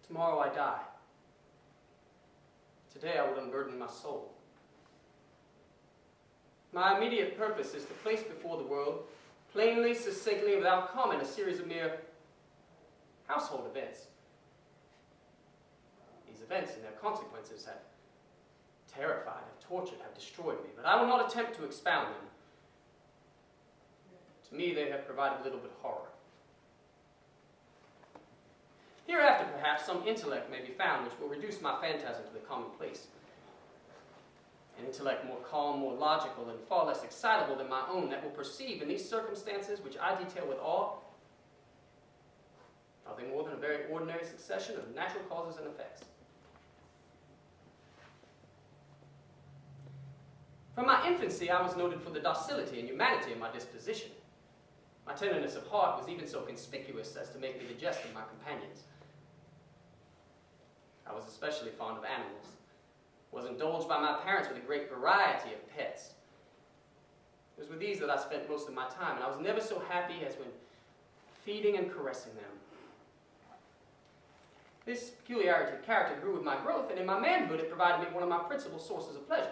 Tomorrow I die. Today I would unburden my soul. My immediate purpose is to place before the world, plainly, succinctly, and without comment, a series of mere household events. These events and their consequences have terrified, have tortured, have destroyed me, but I will not attempt to expound them. To me, they have provided little but horror. Hereafter, perhaps, some intellect may be found which will reduce my phantasm to the commonplace. An intellect more calm, more logical, and far less excitable than my own, that will perceive in these circumstances, which I detail with awe, nothing more than a very ordinary succession of natural causes and effects. From my infancy, I was noted for the docility and humanity of my disposition. My tenderness of heart was even so conspicuous as to make me the jest of my companions. I was especially fond of animals, was indulged by my parents with a great variety of pets. It was with these that I spent most of my time, and I was never so happy as when feeding and caressing them. This peculiarity of character grew with my growth, and in my manhood it provided me one of my principal sources of pleasure.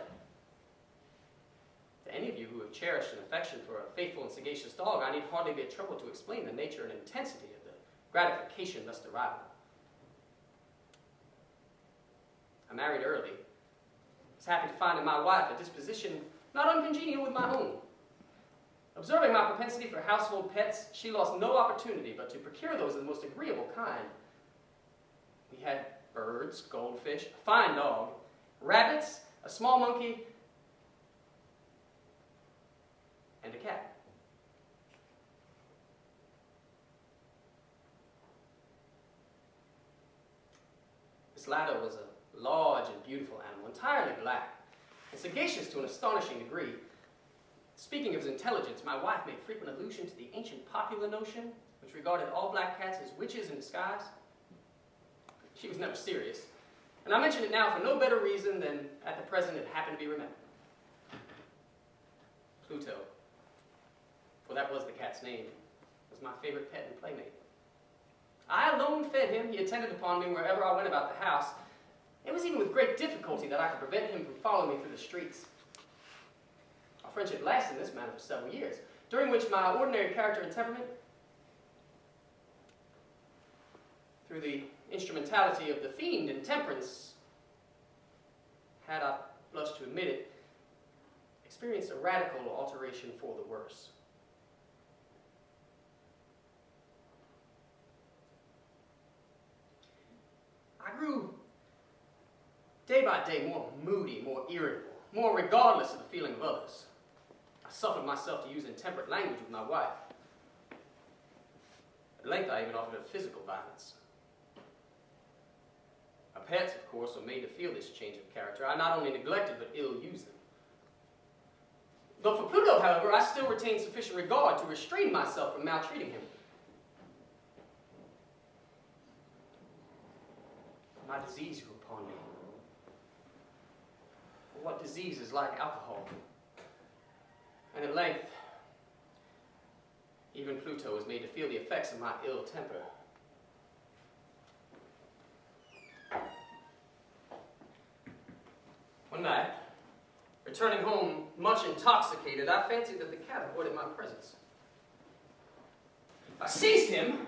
To any of you who have cherished an affection for a faithful and sagacious dog, I need hardly be at trouble to explain the nature and intensity of the gratification thus derived. I married early. I was happy to find in my wife a disposition not uncongenial with my own. Observing my propensity for household pets, she lost no opportunity but to procure those of the most agreeable kind. We had birds, goldfish, a fine dog, rabbits, a small monkey, and a cat. This latter was a large and beautiful animal, entirely black, and sagacious to an astonishing degree. Speaking of his intelligence, my wife made frequent allusion to the ancient popular notion, which regarded all black cats as witches in disguise. She was never serious, and I mention it now for no better reason than at the present it happened to be remembered. Pluto, for that was the cat's name, was my favorite pet and playmate. I alone fed him. He attended upon me wherever I went about the house. It was even with great difficulty that I could prevent him from following me through the streets. Our friendship lasted in this manner for several years, during which my ordinary character and temperament, through the instrumentality of the fiend intemperance, had I blushed to admit it, experienced a radical alteration for the worse. I grew day by day more moody, more irritable, more regardless of the feeling of others. I suffered myself to use intemperate language with my wife. At length I even offered her physical violence. My pets, of course, were made to feel this change of character. I not only neglected but ill-used them. But for Pluto, however, I still retained sufficient regard to restrain myself from maltreating him. My disease grew upon me. What disease is like alcohol? And at length, even Pluto was made to feel the effects of my ill temper. One night, returning home much intoxicated, I fancied that the cat avoided my presence. I seized him,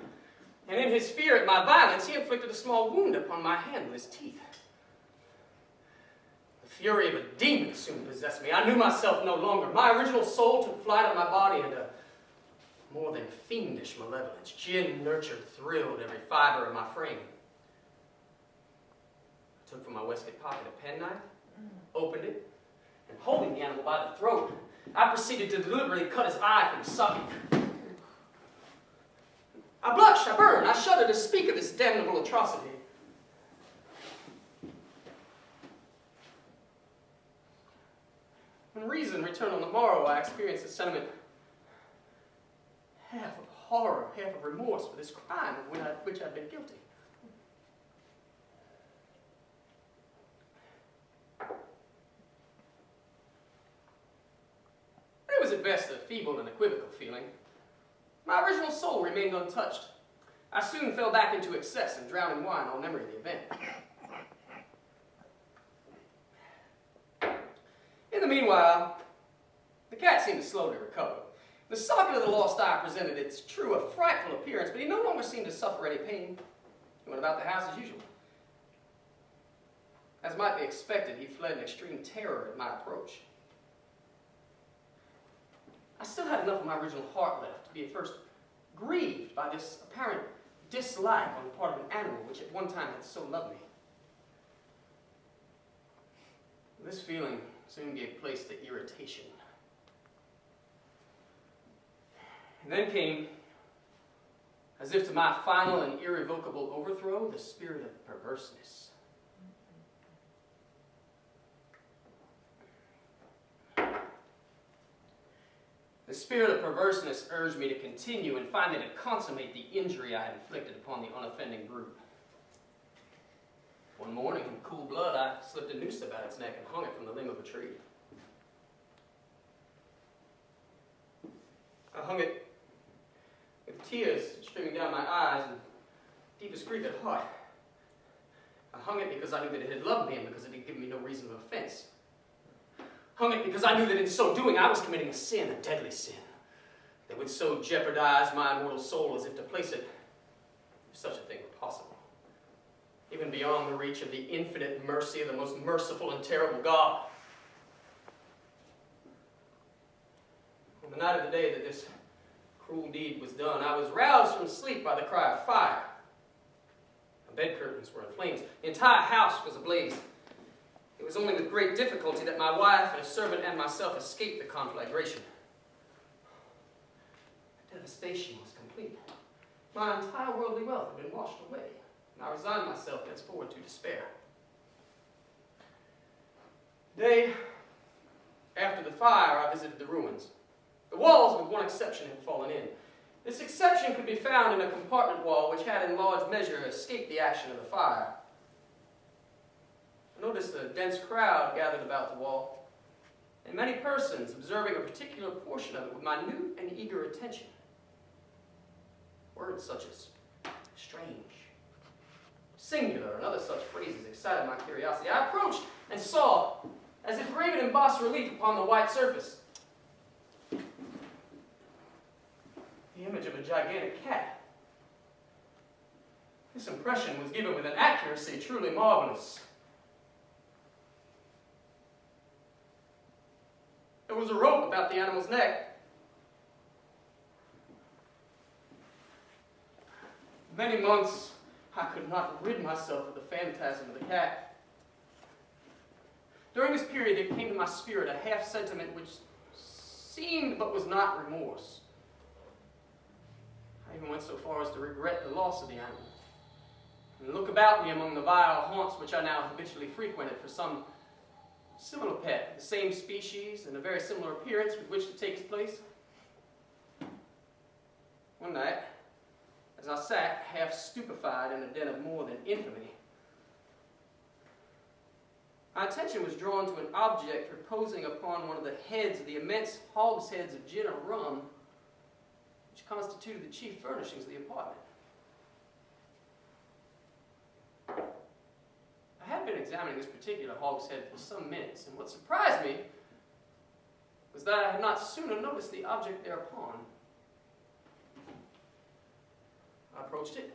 and in his fear at my violence, he inflicted a small wound upon my hand with his teeth. The fury of a demon soon possessed me. I knew myself no longer. My original soul took flight of my body, and a more than fiendish malevolence, gin-nurtured, thrilled every fiber of my frame. I took from my waistcoat pocket a penknife, opened it, and holding the animal by the throat, I proceeded to deliberately cut his eye from the socket. I blush, I burn, I shudder to speak of this damnable atrocity. When reason returned on the morrow, I experienced a sentiment half of horror, half of remorse for this crime of which I'd been guilty. It was at best a feeble and equivocal feeling. My original soul remained untouched. I soon fell back into excess and drowned in wine all memory of the event. In the meanwhile, the cat seemed to slowly recover. The socket of the lost eye presented its true, a frightful appearance, but he no longer seemed to suffer any pain. He went about the house as usual. As might be expected, he fled in extreme terror at my approach. I still had enough of my original heart left to be at first grieved by this apparent dislike on the part of an animal which at one time had so loved me. This feeling soon gave place to irritation. And then came, as if to my final and irrevocable overthrow, the spirit of perverseness. The spirit of perverseness urged me to continue and finally to consummate the injury I had inflicted upon the unoffending brute. One morning, in cool blood, I slipped a noose about its neck and hung it from the limb of a tree. I hung it with tears streaming down my eyes and deepest grief at heart. I hung it because I knew that it had loved me and because it had given me no reason of offense. Hung it because I knew that in so doing I was committing a sin, a deadly sin, that would so jeopardize my immortal soul as if to place it, if such a thing were possible, even beyond the reach of the infinite mercy of the most merciful and terrible God. On the night of the day that this cruel deed was done, I was roused from sleep by the cry of fire. The bed curtains were in flames. The entire house was ablaze. It was only with great difficulty that my wife and a servant and myself escaped the conflagration. The devastation was complete. My entire worldly wealth had been washed away, and I resigned myself thenceforward to despair. The day after the fire, I visited the ruins. The walls, with one exception, had fallen in. This exception could be found in a compartment wall which had in large measure escaped the action of the fire. I noticed a dense crowd gathered about the wall, and many persons observing a particular portion of it with minute and eager attention. Words such as strange, singular, and other such phrases excited my curiosity. I approached and saw, as if graven in bas relief upon the white surface, the image of a gigantic cat. This impression was given with an accuracy truly marvelous. There was a rope about the animal's neck. Many months I could not rid myself of the phantasm of the cat. During this period there came to my spirit a half sentiment which seemed but was not remorse. I even went so far as to regret the loss of the animal, and look about me among the vile haunts which I now habitually frequented for some similar pet, the same species and a very similar appearance with which to take its place. One night, as I sat half stupefied in a den of more than infamy, my attention was drawn to an object reposing upon one of the heads of the immense hogsheads of gin or rum which constituted the chief furnishings of the apartment. I had been examining this particular hogshead for some minutes, and what surprised me was that I had not sooner noticed the object thereupon. I approached it,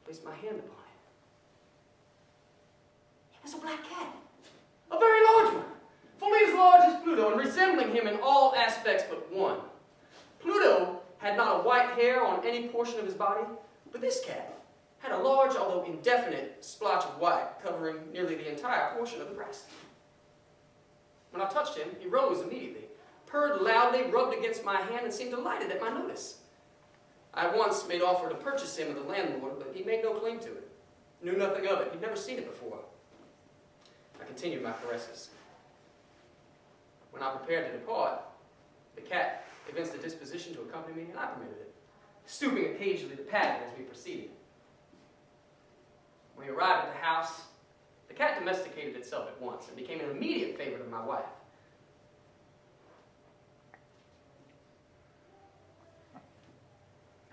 placed my hand upon it. It was a black cat, a very large one, fully as large as Pluto, and resembling him in all aspects but one. Pluto had not a white hair on any portion of his body, but this cat had a large, although indefinite, splotch of white covering nearly the entire portion of the breast. When I touched him, he rose immediately, purred loudly, rubbed against my hand, and seemed delighted at my notice. I at once made offer to purchase him of the landlord, but he made no claim to it, knew nothing of it, he'd never seen it before. I continued my caresses. When I prepared to depart, the cat evinced a disposition to accompany me, and I permitted it, stooping occasionally to pat it as we proceeded. When we arrived at the house, the cat domesticated itself at once and became an immediate favorite of my wife.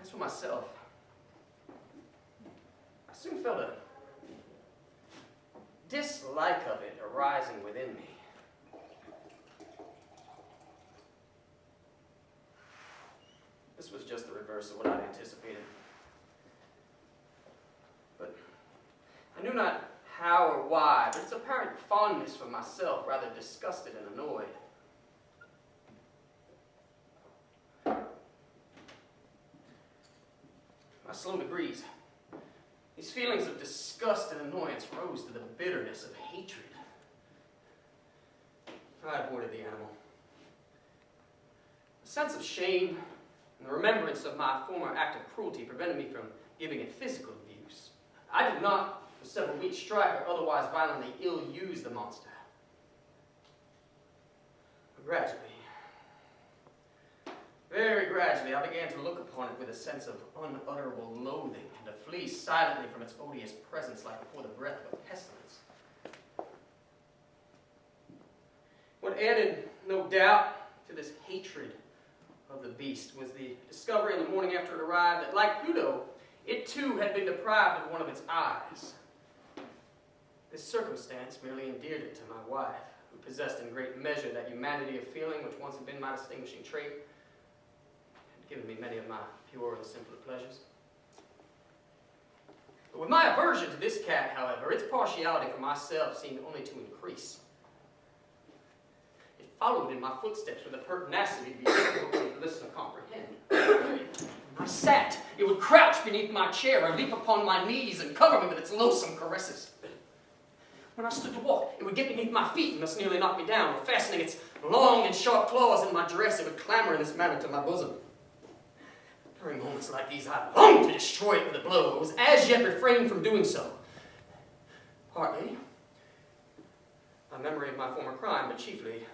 As for myself, soon felt a dislike of it arising within me. This was just the reverse of what I'd anticipated. But I knew not how or why, but its apparent fondness for myself rather disgusted and annoyed. By slow degrees, these feelings of disgust and annoyance rose to the bitterness of hatred. I avoided the animal. A sense of shame and the remembrance of my former act of cruelty prevented me from giving it physical abuse. I did not, for several weeks, strike or otherwise violently ill-use the monster. But gradually, very gradually, I began to look upon it with a sense of unutterable loathing and to flee silently from its odious presence like before the breath of a pestilence. What added, no doubt, to this hatred of the beast was the discovery on the morning after it arrived that, like Pluto, it too had been deprived of one of its eyes. This circumstance merely endeared it to my wife, who possessed in great measure that humanity of feeling which once had been my distinguishing trait, and given me many of my purer and simpler pleasures. But with my aversion to this cat, however, its partiality for myself seemed only to increase. It followed in my footsteps with a pertinacity to be difficult to listen and comprehend. I sat, it would crouch beneath my chair or leap upon my knees and cover me with its loathsome caresses. When I stood to walk, it would get beneath my feet and thus nearly knock me down, or fastening its long and sharp claws in my dress, it would clamber in this manner to my bosom. During moments like these, I longed to destroy it with a blow, but was as yet refrained from doing so. Partly by memory of my former crime, but chiefly,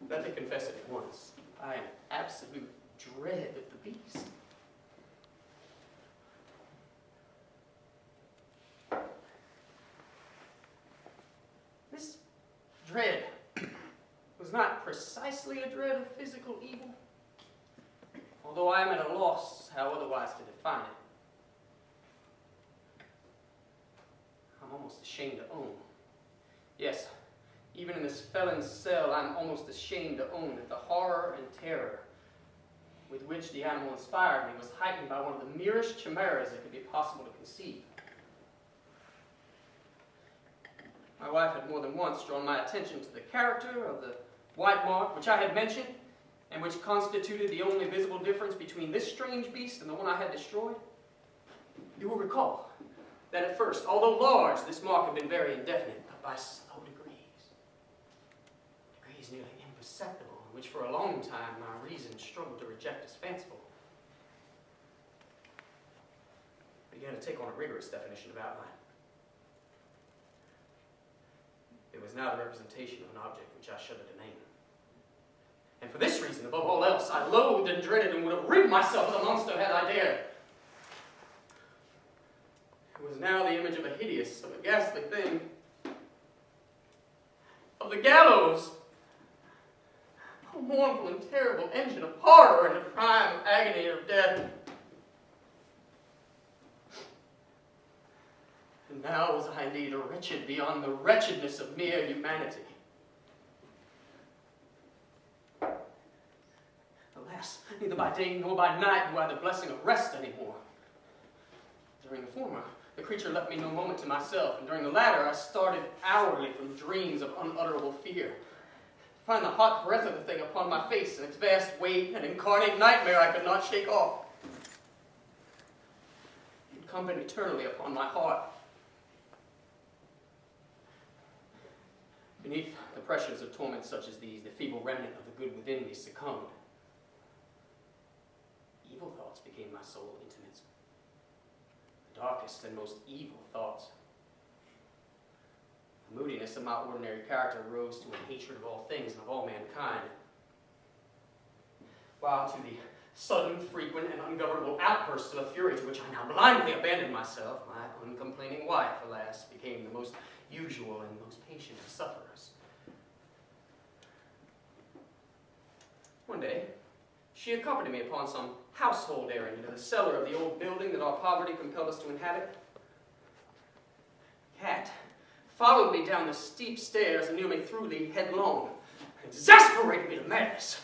let me confess it at once, by an absolute dread of the beast. This dread was not precisely a dread of physical evil, although I am at a loss how otherwise to define it. I'm almost ashamed to own. Yes, even in this felon's cell, I'm almost ashamed to own that the horror and terror with which the animal inspired me was heightened by one of the merest chimeras it could be possible to conceive. My wife had more than once drawn my attention to the character of the white mark which I had mentioned, and which constituted the only visible difference between this strange beast and the one I had destroyed. You will recall that at first, although large, this mark had been very indefinite, but by slow degrees nearly imperceptible, which for a long time my reason struggled to reject as fanciful, began to take on a rigorous definition of outline. It was now the representation of an object which I shuddered to name. And for this reason, above all else, I loathed and dreaded and would have rid myself of the monster had I dared. It was now the image of a hideous, of a ghastly thing, of the gallows, a mournful and terrible engine of horror and a crime of agony and of death. And now was I indeed wretched beyond the wretchedness of mere humanity. Alas, neither by day nor by night do I the blessing of rest anymore. During the former, the creature left me no moment to myself, and during the latter, I started hourly from dreams of unutterable fear. To find the hot breath of the thing upon my face and its vast weight, an incarnate nightmare I could not shake off. It incumbent eternally upon my heart. Beneath the pressures of torments such as these, the feeble remnant of the good within me succumbed. Evil thoughts became my sole intimates. The darkest and most evil thoughts. The moodiness of my ordinary character rose to a hatred of all things and of all mankind. While to the sudden, frequent, and ungovernable outbursts of a fury to which I now blindly abandoned myself, my uncomplaining wife, alas, became the most usual and most patient of sufferers. One day, she accompanied me upon some household errand into the cellar of the old building that our poverty compelled us to inhabit. The cat followed me down the steep stairs and nearly threw me headlong, exasperated me to madness.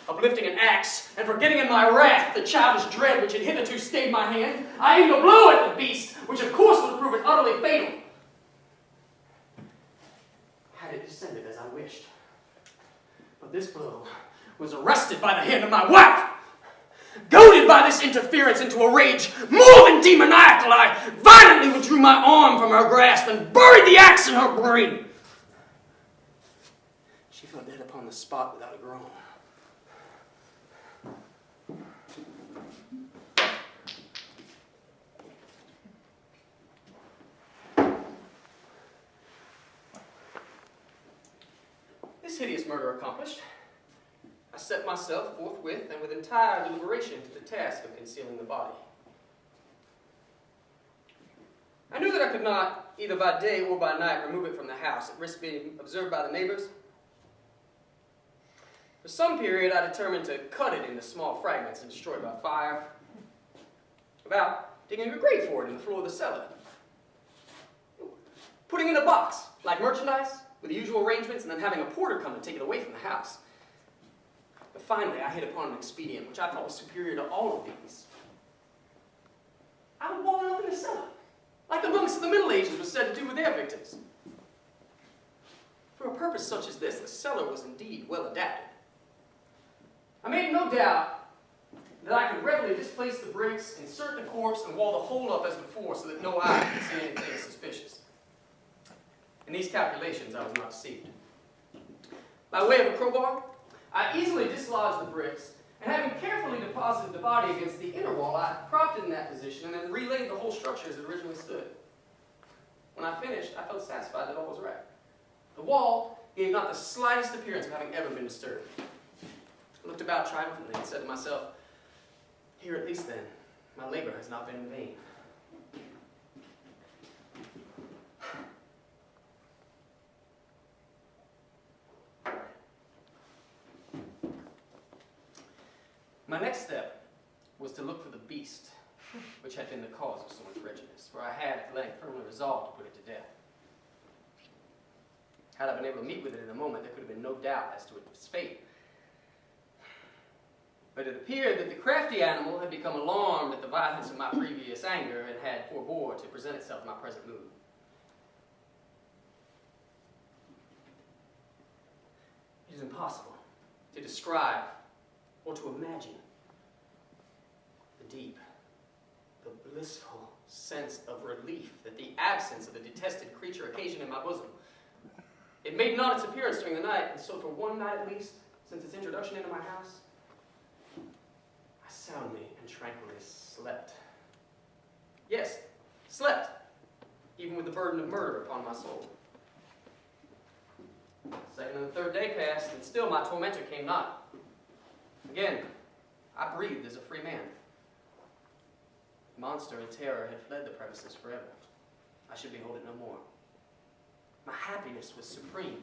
Uplifting an axe and forgetting in my wrath the childish dread which had hitherto stayed my hand, I aimed a blow at the beast, which of course would prove it utterly fatal. Had it descended as I wished. But this blow was arrested by the hand of my wife. Goaded by this interference into a rage more than demoniacal, I violently withdrew my arm from her grasp and buried the axe in her brain. She fell dead upon the spot without a groan. This hideous murder accomplished, I set myself forthwith and with entire deliberation to the task of concealing the body. I knew that I could not, either by day or by night, remove it from the house, at risk being observed by the neighbors. For some period, I determined to cut it into small fragments and destroy it by fire, about digging a grave for it in the floor of the cellar, putting it in a box, like merchandise, with the usual arrangements, and then having a porter come and take it away from the house. But finally, I hit upon an expedient which I thought was superior to all of these. I would wall it up in the cellar, like the monks of the Middle Ages were said to do with their victims. For a purpose such as this, the cellar was indeed well adapted. I made no doubt that I could readily displace the bricks, insert the corpse, and wall the whole up as before so that no eye could see anything suspicious. In these calculations, I was not deceived. By way of a crowbar, I easily dislodged the bricks, and having carefully deposited the body against the inner wall, I propped it in that position and then relaid the whole structure as it originally stood. When I finished, I felt satisfied that all was right. The wall gave not the slightest appearance of having ever been disturbed. I looked about triumphantly and said to myself, here at least then, my labor has not been in vain. My next step was to look for the beast, which had been the cause of so much wretchedness, for I had at length firmly resolved to put it to death. Had I been able to meet with it in a moment, there could have been no doubt as to its fate. But it appeared that the crafty animal had become alarmed at the violence of my previous anger and had forebore to present itself in my present mood. It is impossible to describe or to imagine the deep, the blissful sense of relief that the absence of the detested creature occasioned in my bosom. It made not its appearance during the night, and so for one night at least, since its introduction into my house, I soundly and tranquilly slept. Yes, slept, even with the burden of murder upon my soul. The second and the third day passed, and still my tormentor came not. Again, I breathed as a free man. The monster in terror had fled the premises forever. I should behold it no more. My happiness was supreme.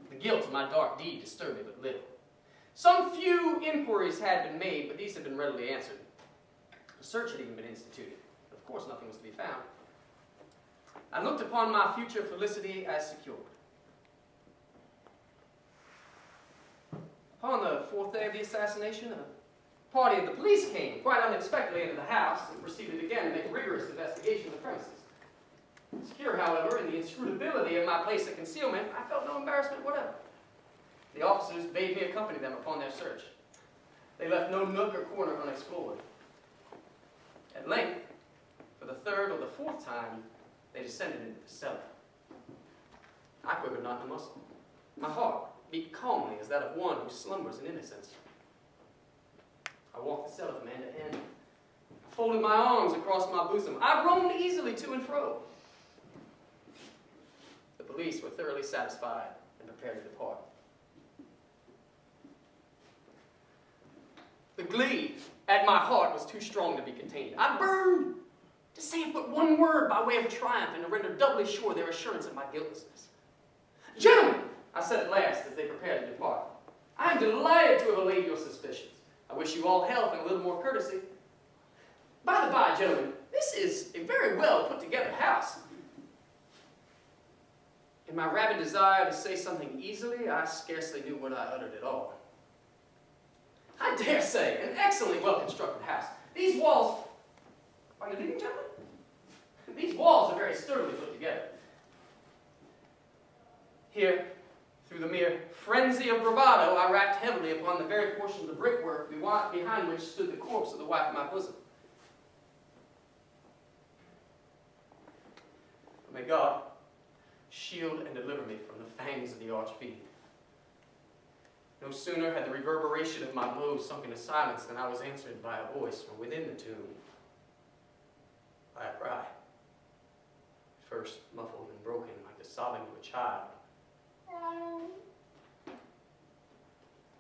The guilt of my dark deed disturbed me but little. Some few inquiries had been made, but these had been readily answered. A search had even been instituted. Of course, nothing was to be found. I looked upon my future felicity as secured. Upon the fourth day of the assassination, a party of the police came quite unexpectedly into the house and proceeded again to make a rigorous investigation of the premises. Secure, however, in the inscrutability of my place of concealment, I felt no embarrassment whatever. The officers bade me accompany them upon their search. They left no nook or corner unexplored. At length, for the third or the fourth time, they descended into the cellar. I quivered not in a muscle. My heart beat calmly as that of one who slumbers in innocence. I walked the cellar from end to end. I folded my arms across my bosom. I roamed easily to and fro. The police were thoroughly satisfied and prepared to depart. The glee at my heart was too strong to be contained. I burned to say but one word by way of triumph and to render doubly sure their assurance of my guiltlessness. Gentlemen, I said at last as they prepared to depart, "I am delighted to have allayed your suspicions. I wish you all health and a little more courtesy. By the by, gentlemen, this is a very well put together house." In my rabid desire to say something easily, I scarcely knew what I uttered at all. "I dare say, an excellently well-constructed house. These walls..." Are you leaving, gentlemen? "These walls are very sturdily put together." Here, through the mere frenzy of bravado, I rapped heavily upon the very portion of the brickwork behind which stood the corpse of the wife of my bosom. May God shield and deliver me from the fangs of the arch-fiend. No sooner had the reverberation of my blows sunk into silence than I was answered by a voice from within the tomb, by a cry, first muffled and broken like the sobbing of a child,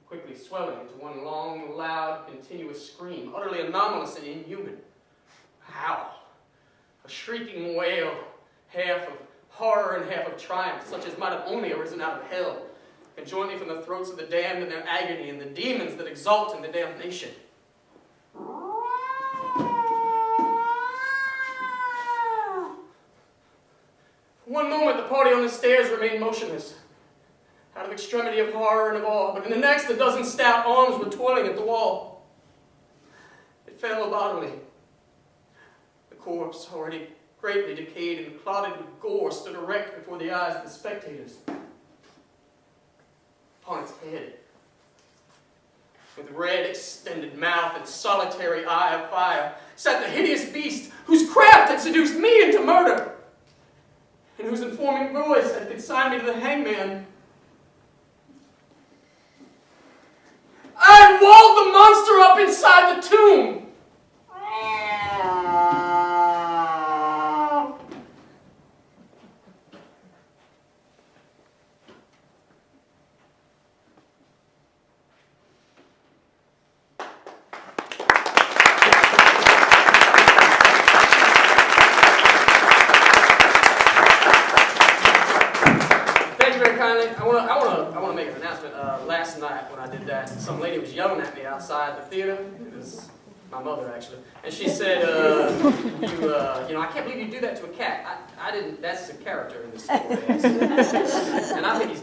quickly swelling into one long, loud, continuous scream, utterly anomalous and inhuman. A howl, a shrieking wail, half of horror and half of triumph, such as might have only arisen out of hell, conjointly from the throats of the damned in their agony and the demons that exult in the damnation. For one moment, the party on the stairs remained motionless, out of extremity of horror and of awe, but in the next, a dozen stout arms were toiling at the wall. It fell bodily. The corpse, already greatly decayed and clotted with gore, stood erect before the eyes of the spectators. Upon its head, with red extended mouth and solitary eye of fire, sat the hideous beast whose craft had seduced me into murder, and whose informing voice had consigned me to the hangman. I had walled the monster up inside the tomb. I want to make an announcement. Last night when I did that, some lady was yelling at me outside the theater. It was my mother, actually. And she said, I can't believe you do that to a cat. I didn't, that's a character in this story. And I think he's